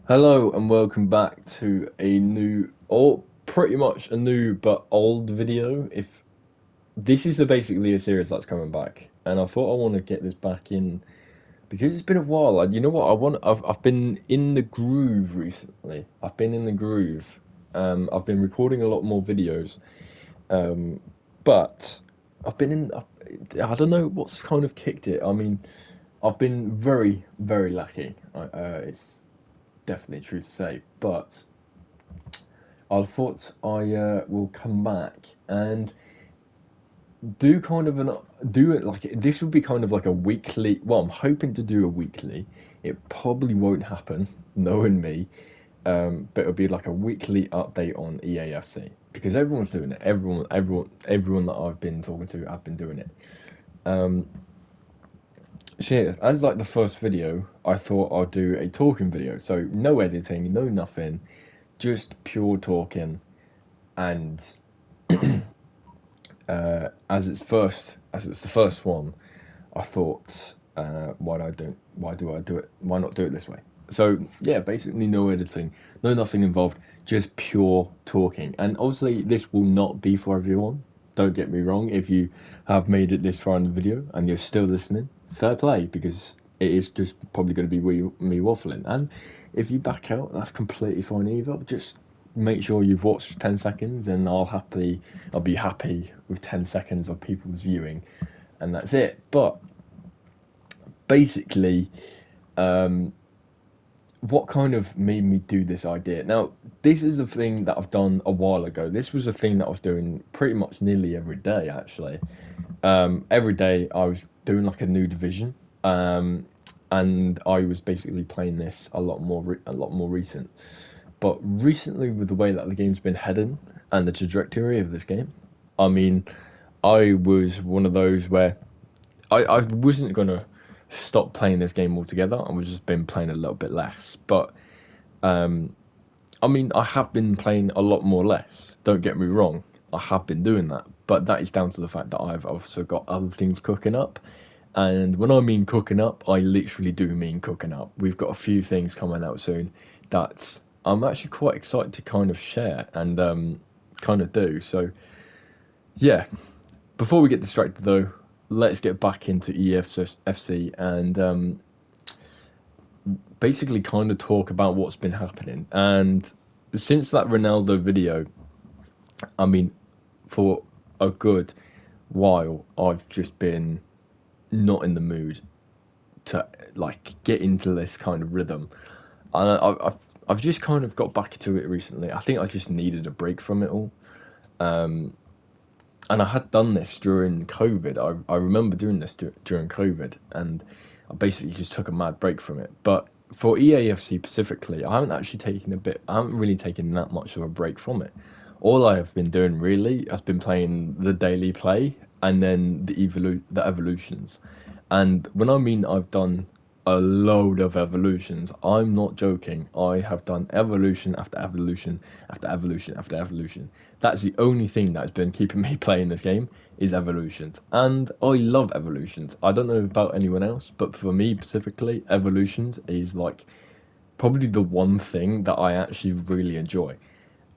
Hello and welcome back to a new, or pretty much a new but old video. If this is basically a series that's coming back, and I thought I want to get this back in because it's been a while. And you know what? I've been in the groove recently. I've been in the groove. I've been recording a lot more videos. Um, but I've been in. I don't know what's kind of kicked it. I mean, I've been very lucky. It's definitely true to say, but I thought I will come back and do kind of an do it like this would be kind of like a weekly. Well, I'm hoping to do a weekly. It probably won't happen, knowing me, but it'll be like a weekly update on EAFC because everyone's doing it. Everyone that I've been talking to have been doing it. Um, so yeah, as like the first video, I thought I'd do a talking video. So no editing, no nothing, just pure talking and as it's the first one, I thought, why do I do it? Why not do it this way? So yeah, basically no editing, no nothing involved, just pure talking. And obviously, this will not be for everyone. Don't get me wrong. If you have made it this far in the video and you're still listening, fair play because it is just probably going to be me waffling. And if you back out, that's completely fine either. Just make sure you've watched 10 seconds and I'll be happy with 10 seconds of people's viewing and that's it. But basically, um, what kind of made me do this idea? Now, this is a thing that I've done a while ago. This was a thing that I was doing pretty much nearly every day, actually. Every day I was doing like a new division, and I was basically playing this a lot more recent. But recently, with the way that the game's been heading and the trajectory of this game, I mean, I was one of those where I wasn't gonna stop playing this game altogether. I was just been playing a little bit less. But um, I mean, I have been playing a lot more less. Don't get me wrong, I have been doing that. But that is down to the fact that I've also got other things cooking up. And when I mean cooking up, I literally do mean cooking up. We've got a few things coming out soon that I'm actually quite excited to kind of share and kind of do. So yeah, before we get distracted though, let's get back into EFC and basically kind of talk about what's been happening. And since that Ronaldo video, I mean, for a good while, I've just been not in the mood to like get into this kind of rhythm. And I've just kind of got back to it recently. I think I just needed a break from it all. Um, and I had done this during COVID. I remember doing this during COVID, and I basically just took a mad break from it. But for EAFC specifically, I haven't actually taken a bit. I haven't really taken that much of a break from it. All I have been doing really has been playing the daily play and then the evolutions. And when I mean I've done a load of evolutions, I'm not joking. I have done evolution after evolution after evolution after evolution. That's the only thing that's been keeping me playing this game is evolutions. And I love evolutions. I don't know about anyone else, but for me specifically, evolutions is like probably the one thing that I actually really enjoy.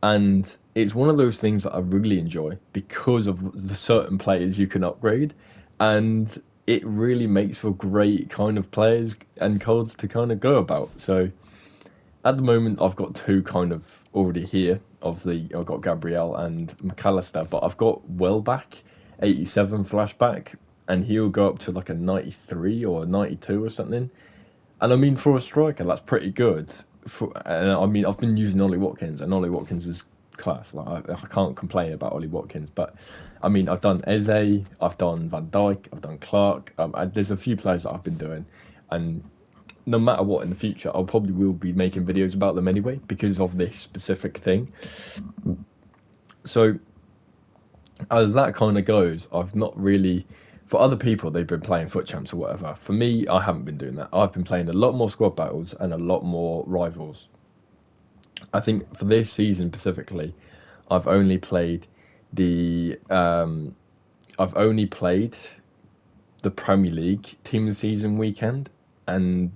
And it's one of those things that I really enjoy because of the certain players you can upgrade, and it really makes for great kind of players and cards to kind of go about. So at the moment, I've got two kind of already here. Obviously, I've got Gabriel and McAllister, but I've got Welbeck, 87 flashback, and he'll go up to like a 93 or a 92 or something. And I mean, for a striker, that's pretty good. And I mean, I've been using Ollie Watkins, and Ollie Watkins is class. Like I can't complain about Ollie Watkins, but I mean, I've done Eze, I've done Van Dijk, I've done Clark. There's a few players that I've been doing, and no matter what in the future, I'll probably will be making videos about them anyway because of this specific thing. So as that kind of goes, I've not really. For other people, they've been playing foot champs or whatever. For me, I haven't been doing that. I've been playing a lot more squad battles and a lot more rivals. I think for this season specifically, I've only played the I've only played the Premier League team of the season weekend, and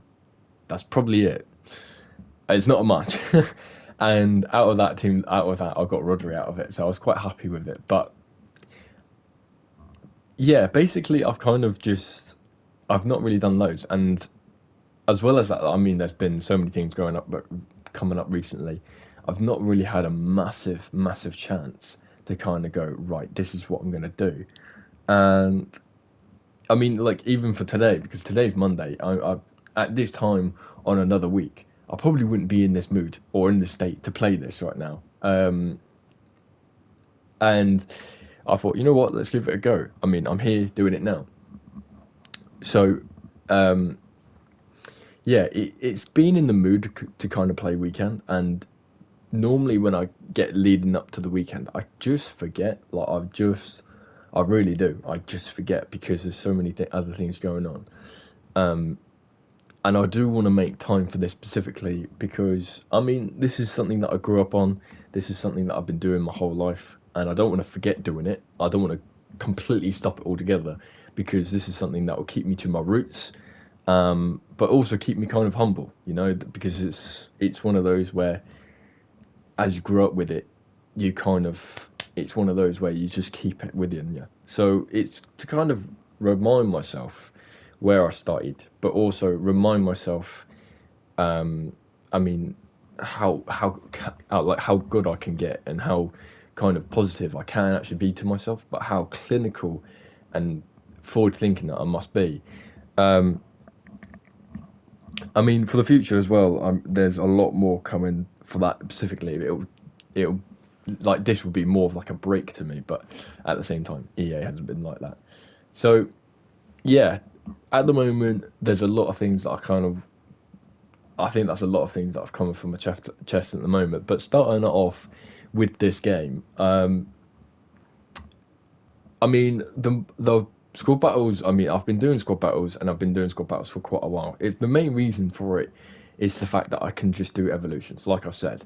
that's probably it. It's not much. And out of that, I got Rodri out of it, so I was quite happy with it. But yeah, basically, I've not really done loads, and as well as that, I mean, there's been so many things coming up recently. I've not really had a massive chance to kind of go, right, this is what I'm gonna do. And I mean, like even for today, because today's Monday, at this time on another week, I probably wouldn't be in this mood or in this state to play this right now. And I thought, you know what, let's give it a go. I mean, I'm here doing it now. So, um, yeah, it's been in the mood to kind of play weekend. And normally when I get leading up to the weekend, I just forget. I really do. I just forget because there's so many other things going on. Um, and I do want to make time for this specifically because I mean this is something that I grew up on. This is something that I've been doing my whole life, and I don't want to forget doing it. I don't want to completely stop it altogether because this is something that will keep me to my roots, but also keep me kind of humble. Because it's one of those where as you grow up with it, you kind of it's one of those where you just keep it within you. So it's to kind of remind myself where I started, but also remind myself, um, I mean, how good I can get and how kind of positive I can actually be to myself, but how clinical and forward thinking that I must be. Um, I mean, for the future as well, there's a lot more coming for that specifically. It'll like this will be more of like a break to me, but at the same time, EA hasn't been like that. So yeah, at the moment, there's a lot of things that I think that's a lot of things that have come from my chest at the moment. But starting it off with this game, I mean the squad battles. I mean, I've been doing squad battles and I've been doing squad battles for quite a while. It's the main reason for it is the fact that I can just do evolutions, like I said.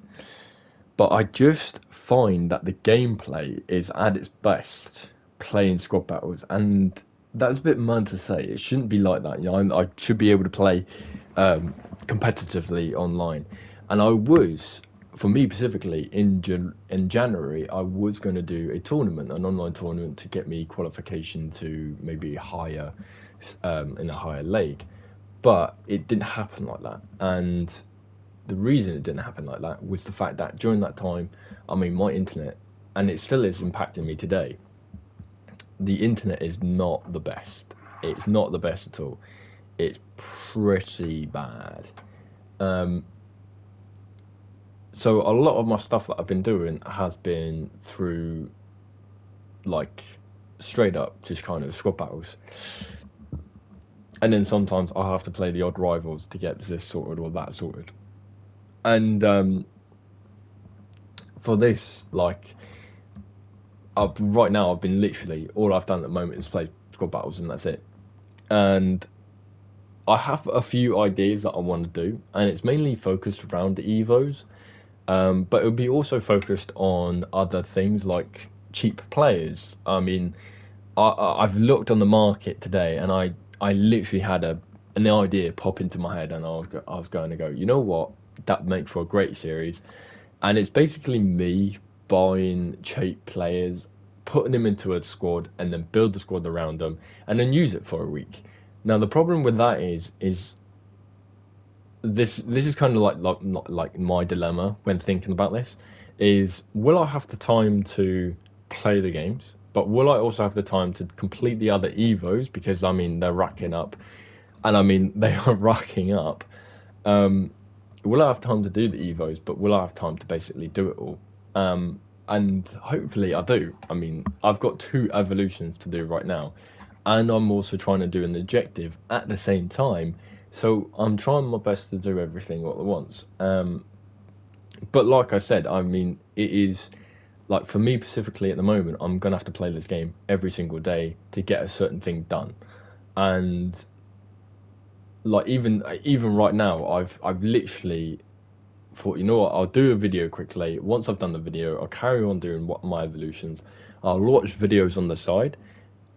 But I just find that the gameplay is at its best playing squad battles, and that's a bit mad to say. It shouldn't be like that. I should be able to play competitively online, and for me specifically, in January, I was going to do a tournament, an online tournament, to get me qualification to maybe higher, in a higher league, but it didn't happen like that, and the reason it didn't happen like that was the fact that during that time, I mean, my internet, and it still is impacting me today, the internet is not the best. It's not the best at all. It's pretty bad. Um, so a lot of my stuff that I've been doing has been through, like, straight up just kind of squad battles. And then sometimes I have to play the odd rivals to get this sorted or that sorted. And for this, like, right now I've been literally all I've done at the moment is play squad battles and that's it. And I have a few ideas that I want to do, and it's mainly focused around the Evos. But it would be also focused on other things like cheap players. I mean, I've looked on the market today, and I literally had an idea pop into my head, and I was going to go, you know what, that make for a great series, and it's basically me buying cheap players, putting them into a squad, and then build the squad around them, and then use it for a week. Now the problem with that is this is kind of like my dilemma when thinking about this is will I have the time to play the games, but will I also have the time to complete the other Evos because I mean they're racking up, and I mean they are racking up. Um, will I have time to do the Evos, but will I have time to basically do it all? And hopefully I do. I mean, I've got two evolutions to do right now, and I'm also trying to do an objective at the same time. So I'm trying my best to do everything all at once. But like I said, I mean, it is like for me specifically at the moment, I'm gonna have to play this game every single day to get a certain thing done, and like even right now, I've literally thought, you know what, I'll do a video quickly. Once I've done the video, I'll carry on doing what my evolutions. I'll watch videos on the side,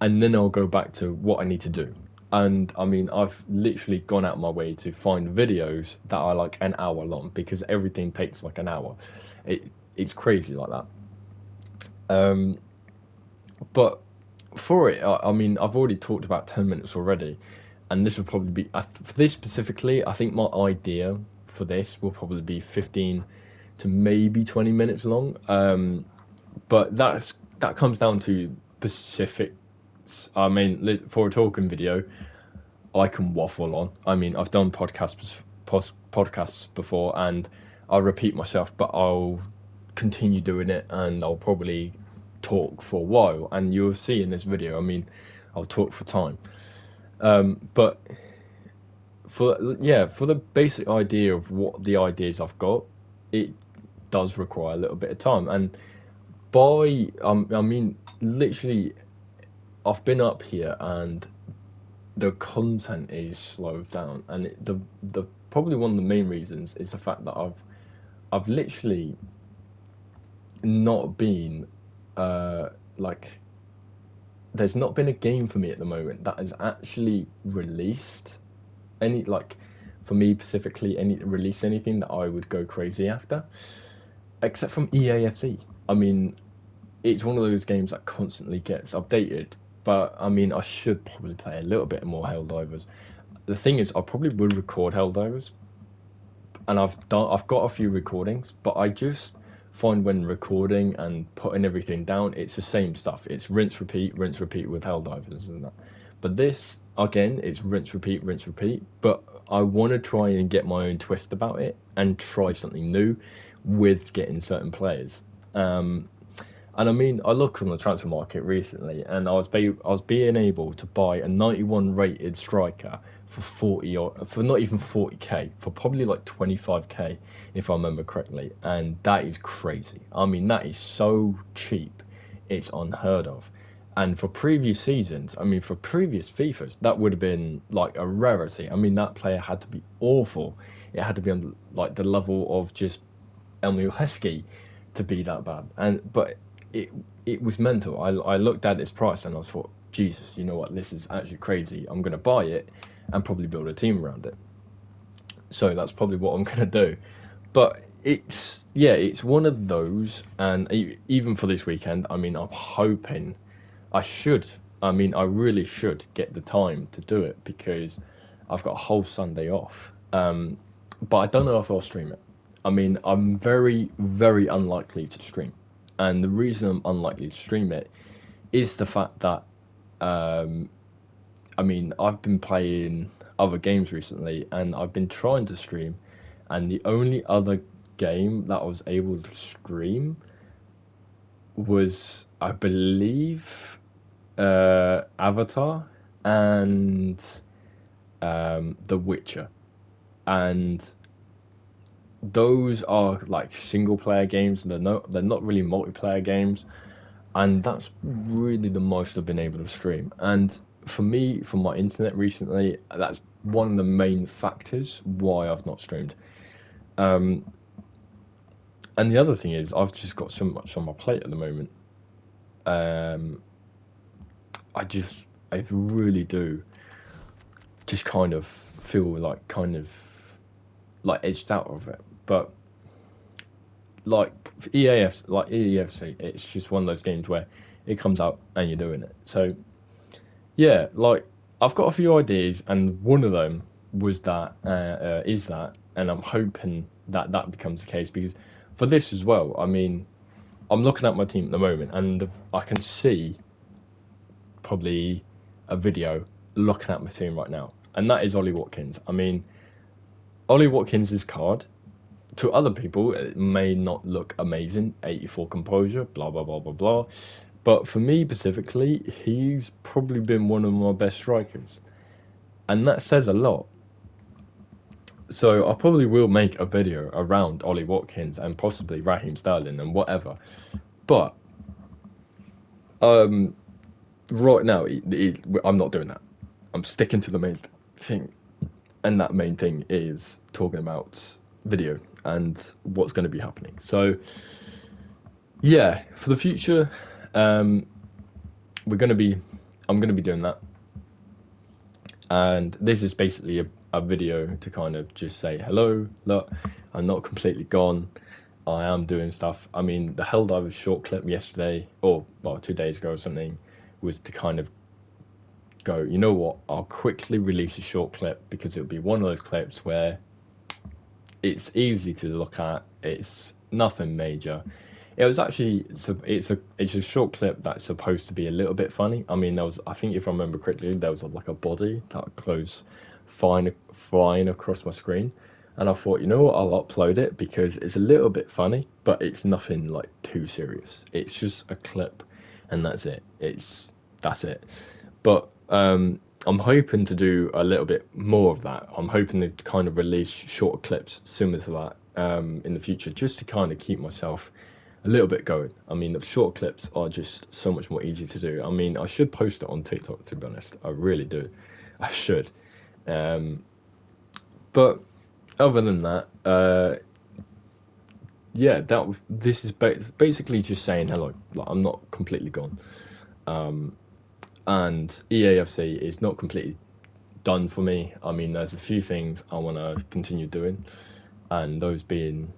and then I'll go back to what I need to do. And I mean, I've literally gone out of my way to find videos that are like an hour long because everything takes like an hour. It it's crazy like that. Um, but for it, I mean, I've already talked about 10 minutes already, and this will probably be for this specifically. I think my idea for this will probably be 15 to maybe 20 minutes long. But that comes down to specifics. I mean, for a talking video, I can waffle on. I mean, I've done podcasts before, and I'll repeat myself, but I'll continue doing it, and I'll probably talk for a while. And you'll see in this video, I mean, I'll talk for time. But for the basic idea of what the ideas I've got, it does require a little bit of time. And I mean, literally, I've been up here and the content is slowed down, and the probably one of the main reasons is the fact that I've literally not been uh like there's not been a game for me at the moment that has actually released any, like, for me specifically, any release anything that I would go crazy after, except from EAFC. I mean, it's one of those games that constantly gets updated. But I mean, I should probably play a little bit more Helldivers. The thing is, I probably would record Helldivers, and I've got a few recordings, but I just find when recording and putting everything down, it's the same stuff. It's rinse, repeat with Helldivers, isn't it? But this, again, it's rinse, repeat. But I want to try and get my own twist about it and try something new with getting certain players. And I mean, I looked on the transfer market recently, and I was being able to buy a 91 rated striker for 40, or for not even 40k, for probably like 25k if I remember correctly, and that is crazy. I mean, that is so cheap, it's unheard of. And for previous seasons, I mean, for previous FIFAs, that would have been like a rarity. I mean, that player had to be awful. It had to be on like the level of just Emil Heskey to be that bad. But it it was mental. I looked at its price and I thought, Jesus, you know what? This is actually crazy. I'm gonna buy it and probably build a team around it. So that's probably what I'm gonna do. But it's one of those, and even for this weekend, I mean, I'm hoping I should. I mean, I really should get the time to do it because I've got a whole Sunday off. But I don't know if I'll stream it. I mean, I'm very, very unlikely to stream. And the reason I'm unlikely to stream it is the fact that, um, I mean, I've been playing other games recently and I've been trying to stream. And the only other game that I was able to stream was, I believe, Avatar and The Witcher. And those are like single player games. They're not really multiplayer games, and that's really the most I've been able to stream. And for me, for my internet recently, that's one of the main factors why I've not streamed. Um, and the other thing is, I've just got so much on my plate at the moment. Um, I just, I really do just kind of feel like like edged out of it. But like for EAFC, it's just one of those games where it comes out and you're doing it. So yeah, like I've got a few ideas, and one of them was that is that, and I'm hoping that that becomes the case because for this as well. I mean, I'm looking at my team at the moment, and I can see probably a video looking at my team right now, and that is Ollie Watkins. I mean, Ollie Watkins' card, to other people, it may not look amazing. 84 composure, blah, blah, blah, blah, blah. But for me specifically, he's probably been one of my best strikers. And that says a lot. So I probably will make a video around Ollie Watkins and possibly Raheem Sterling and whatever. But um, right now, I'm not doing that. I'm sticking to the main thing. And that main thing is talking about video and what's going to be happening. So yeah, for the future, um, we're going to be I'm going to be doing that, And this is basically a video to kind of just say, hello, look, I'm not completely gone. I am doing stuff. I mean, the Helldivers short clip yesterday, or well, 2 days ago or something, was to kind of go, you know what, I'll quickly release a short clip because it'll be one of those clips where it's easy to look at, it's nothing major. It was actually, it's a short clip that's supposed to be a little bit funny. I mean, there was, I think if I remember correctly, there was like a body that goes flying across my screen, and I thought, you know what, I'll upload it because it's a little bit funny, but it's nothing like too serious. It's just a clip, and that's it. That's it. But I'm hoping to do a little bit more of that. I'm hoping to kind of release shorter clips similar to that in the future, just to kind of keep myself a little bit going. I mean, the short clips are just so much more easy to do. I mean, I should post it on TikTok, to be honest. I really do. I should. But other than that, yeah, this is basically just saying hello. Like, I'm not completely gone. And EAFC is not completely done for me. I mean, there's a few things I want to continue doing, and those being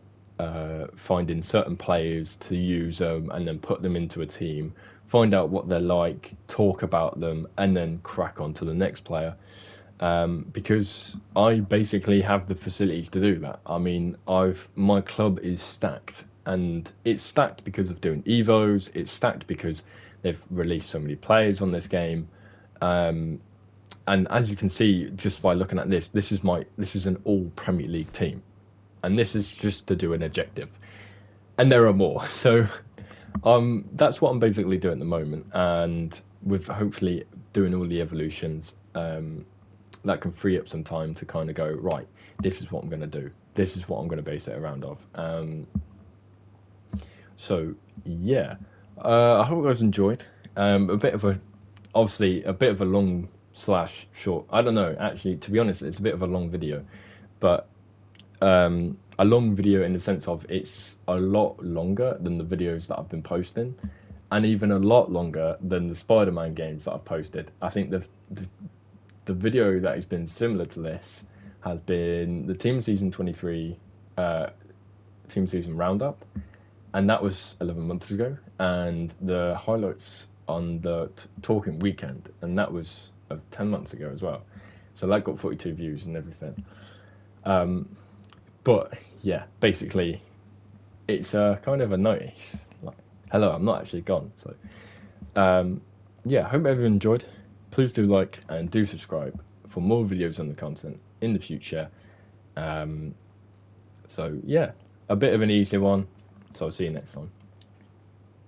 finding certain players to use and then put them into a team, find out what they're like, talk about them, and then crack on to the next player. Because I basically have the facilities to do that. I mean, my club is stacked, and it's stacked because of doing Evos. It's stacked because they've released so many players on this game. And as you can see, just by looking at this, this is an all Premier League team, and this is just to do an objective, and there are more. So that's what I'm basically doing at the moment, and with hopefully doing all the evolutions, that can free up some time to kind of go, right, this is what I'm going to do, this is what I'm going to base it around of. So yeah, I hope you guys enjoyed. Obviously a bit of a long slash short, I don't know, actually, to be honest, it's a bit of a long video, but a long video in the sense of it's a lot longer than the videos that I've been posting, and even a lot longer than the Spider-Man games that I've posted. I think the video that has been similar to this has been the Team Season 23 Team Season Roundup, and that was 11 months ago, and the highlights on the Talking Weekend, and that was 10 months ago as well. So that got 42 views and everything. But yeah, basically, it's a kind of a notice, like, hello, I'm not actually gone. So yeah, hope everyone enjoyed. Please do like and do subscribe for more videos on the content in the future. So yeah, a bit of an easier one. So I'll see you next time.